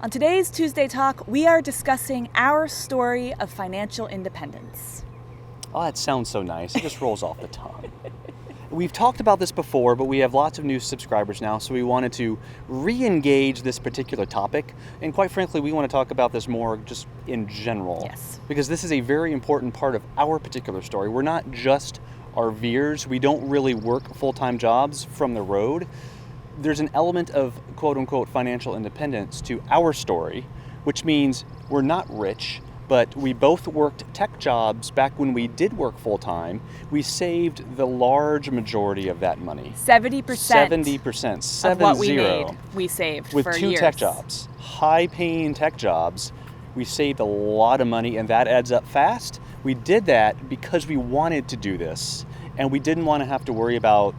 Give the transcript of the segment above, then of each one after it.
On today's Tuesday Talk, we are discussing our story of financial independence. Oh, that sounds so nice. It just rolls off the tongue. We've talked about this before, but we have lots of new subscribers now, so we wanted to re-engage this particular topic. And quite frankly, we want to talk about this more just in general. Yes. Because this is a very important part of our particular story. We're not just RVers. We don't really work full-time jobs from the road. There's an element of quote-unquote financial independence to our story, which means we're not rich, but we both worked tech jobs back when we did work full-time. We saved the large majority of that money. 70%. 70%. Of what we made, we saved with for two years. tech jobs. High-paying tech jobs. We saved a lot of money, and that adds up fast. We did that because we wanted to do this, and we didn't want to have to worry about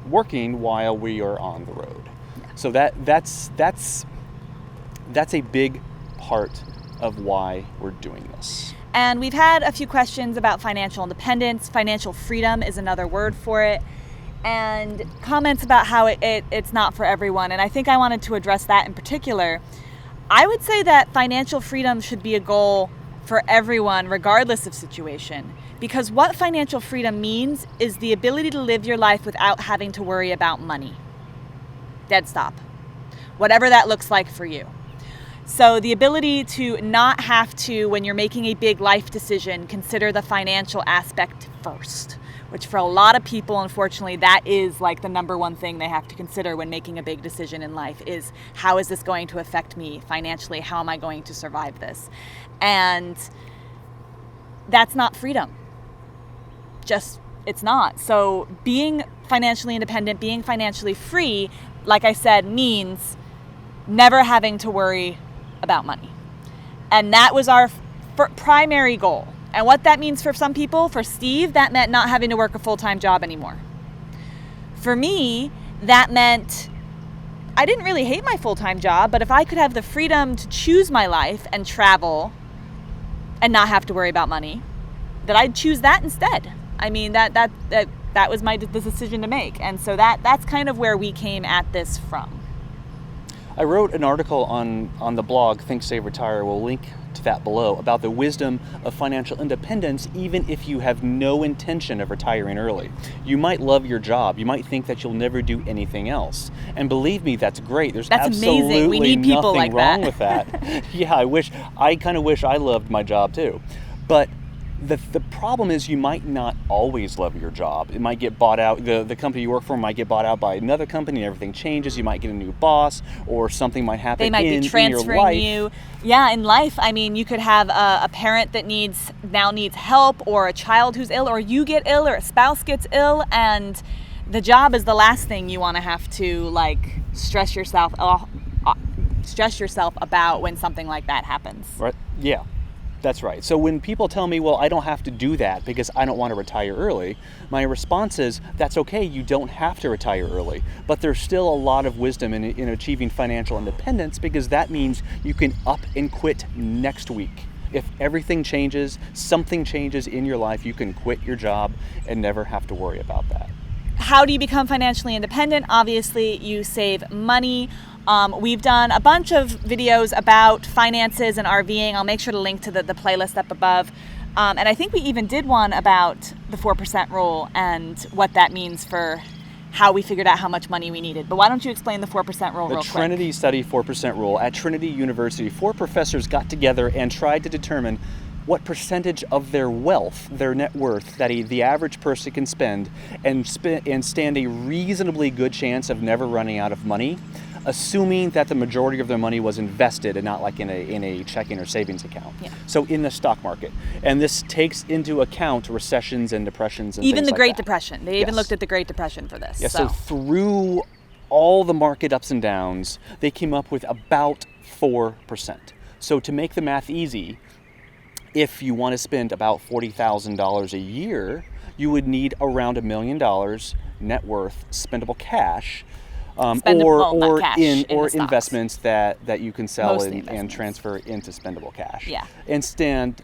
working while we are on the road. Yeah. So that's a big part of why we're doing this. And we've had a few questions about financial independence. Financial freedom is another word for it. And comments about how it's not for everyone. And I think I wanted to address that in particular. I would say that financial freedom should be a goal for everyone, regardless of situation. Because what financial freedom means is the ability to live your life without having to worry about money. Dead stop. Whatever that looks like for you. So the ability to not have to, when you're making a big life decision, consider the financial aspect first. Which for a lot of people, unfortunately, that is like the number one thing they have to consider when making a big decision in life is, how is this going to affect me financially? How am I going to survive this? And that's not freedom. It's not. So being financially independent, being financially free, like I said, means never having to worry about money. And that was our primary goal. And what that means for some people, for Steve, that meant not having to work a full-time job anymore. For me, that meant I didn't really hate my full-time job, but if I could have the freedom to choose my life and travel and not have to worry about money, that I'd choose that instead. I mean, that was the decision to make. And so that's kind of where we came at this from. I wrote an article on the blog Think Save Retire. We'll link to that below, about the wisdom of financial independence even if you have no intention of retiring early. You might love your job. You might think that you'll never do anything else. And believe me, that's great. That's absolutely amazing. We need people nothing like wrong that. with that. Yeah, I kind of wish I loved my job too. But the problem is you might not always love your job. It might get bought out. The company you work for might get bought out by another company and everything changes. You might get a new boss or something might happen in your life. They might be transferring you. Yeah, in life, I mean, you could have a parent that now needs help, or a child who's ill, or you get ill, or a spouse gets ill, and the job is the last thing you want to have to stress yourself about when something like that happens. Right? Yeah. That's right. So when people tell me, well, I don't have to do that because I don't want to retire early, my response is, that's okay, you don't have to retire early. But there's still a lot of wisdom in achieving financial independence, because that means you can up and quit next week. If everything changes, something changes in your life, you can quit your job and never have to worry about that. How do you become financially independent? Obviously, you save money. We've done a bunch of videos about finances and RVing. I'll make sure to link to the playlist up above. And I think we even did one about the 4% rule and what that means for how we figured out how much money we needed. But why don't you explain the 4% rule real quick? The Trinity study 4% rule. At Trinity University, 4 professors got together and tried to determine what percentage of their wealth, their net worth, that the average person can spend and stand a reasonably good chance of never running out of money, assuming that the majority of their money was invested and not in a checking or savings account. Yeah. So in the stock market. And this takes into account recessions and depressions and even things the like Great that. Depression. They even looked at the Great Depression for this. Yeah, so through all the market ups and downs, they came up with about 4%. So to make the math easy, if you want to spend about $40,000 a year, you would need around $1 million net worth spendable cash, or investments that you can sell and transfer into spendable cash. Yeah. And stand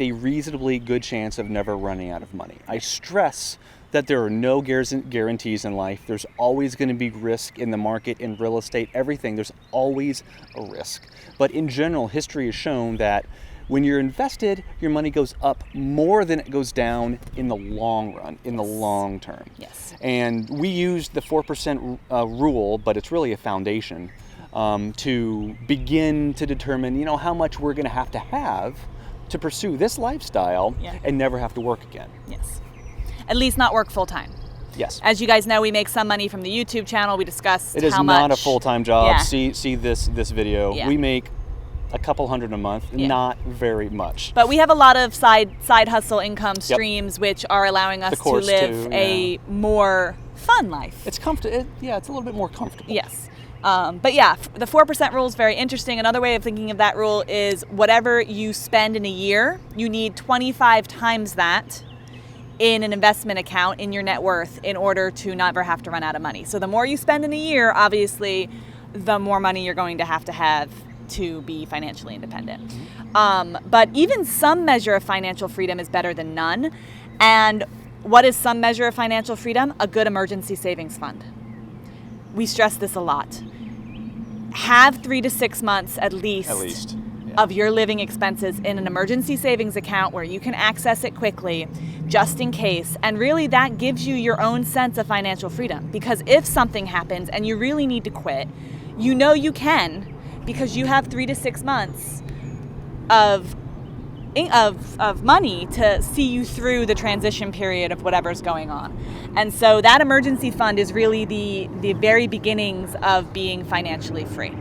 a reasonably good chance of never running out of money. I stress that there are no guarantees in life. There's always going to be risk in the market, in real estate, everything. There's always a risk. But in general, history has shown that when you're invested, your money goes up more than it goes down in the long run, in the long term. Yes. And we use the 4% rule, but it's really a foundation to begin to determine, how much we're going to have to pursue this lifestyle and never have to work again. Yes. At least not work full time. Yes. As you guys know, we make some money from the YouTube channel. We discussed how much. It is not a full-time job. Yeah. See this video. Yeah. We make a couple $100 a month, not very much. But we have a lot of side hustle income streams, which are allowing us to live a more fun life. It's comfortable. It's a little bit more comfortable. Yes. But yeah, the 4% rule is very interesting. Another way of thinking of that rule is whatever you spend in a year, you need 25 times that in an investment account in your net worth in order to never have to run out of money. So the more you spend in a year, obviously, the more money you're going to have to be financially independent. But even some measure of financial freedom is better than none. And what is some measure of financial freedom? A good emergency savings fund. We stress this a lot. Have 3 to 6 months at least of your living expenses in an emergency savings account where you can access it quickly, just in case. And really that gives you your own sense of financial freedom. Because if something happens and you really need to quit, you can, because you have 3 to 6 months of money to see you through the transition period of whatever's going on. And so that emergency fund is really the very beginnings of being financially free.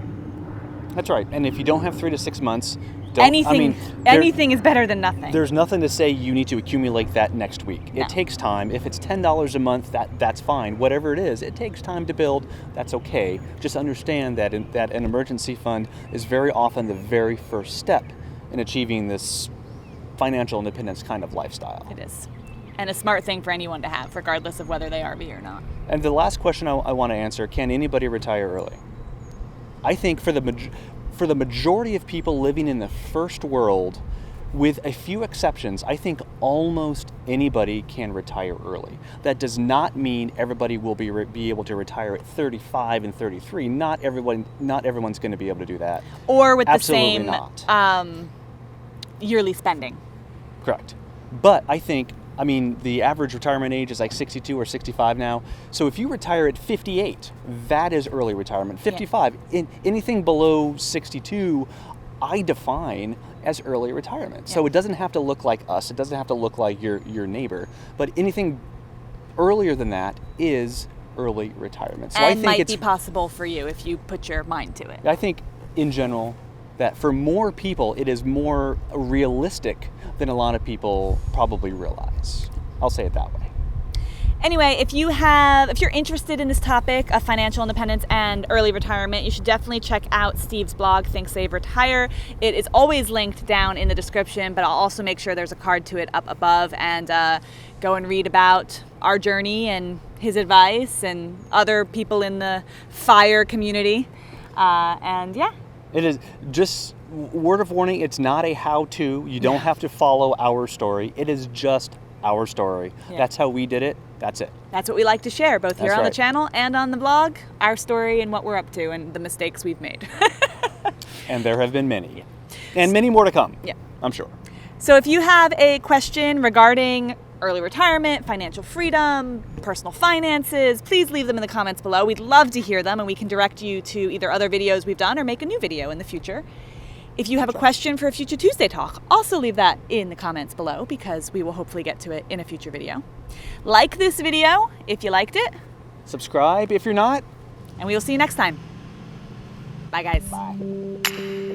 That's right. And if you don't have 3 to 6 months, anything is better than nothing. There's nothing to say you need to accumulate that next week. No. It takes time. If it's $10 a month, that's fine. Whatever it is, it takes time to build. That's okay. Just understand that an emergency fund is very often the very first step in achieving this financial independence kind of lifestyle. It is. And a smart thing for anyone to have, regardless of whether they RV or not. And the last question I want to answer, can anybody retire early? I think for the majority of people living in the first world, with a few exceptions, I think almost anybody can retire early. That does not mean everybody will be able to retire at 35 and 33. Not everyone's going to be able to do that. Or with Absolutely the same not. Yearly spending. Correct. But I think, the average retirement age is like 62 or 65 now. So if you retire at 58, that is early retirement. 55, anything below 62, I define as early retirement. So it doesn't have to look like us. It doesn't have to look like your neighbor. But anything earlier than that is early retirement. So I think might be possible for you if you put your mind to it. I think, in general, that for more people, it is more realistic than a lot of people probably realize. I'll say it that way. Anyway, if you're interested in this topic of financial independence and early retirement, you should definitely check out Steve's blog, Think, Save, Retire. It is always linked down in the description, but I'll also make sure there's a card to it up above, and go and read about our journey and his advice and other people in the FIRE community. It is just word of warning, it's not a how-to. You don't have to follow our story. It is just our story. Yeah. That's how we did it. That's it. That's what we like to share, both here on the channel and on the blog, our story and what we're up to and the mistakes we've made. And there have been many. And many more to come. Yeah. I'm sure. So if you have a question regarding early retirement, financial freedom, personal finances, please leave them in the comments below. We'd love to hear them, and we can direct you to either other videos we've done or make a new video in the future. If you have a question for a future Tuesday talk, also leave that in the comments below, because we will hopefully get to it in a future video. Like this video if you liked it. Subscribe if you're not. And we will see you next time. Bye, guys. Bye.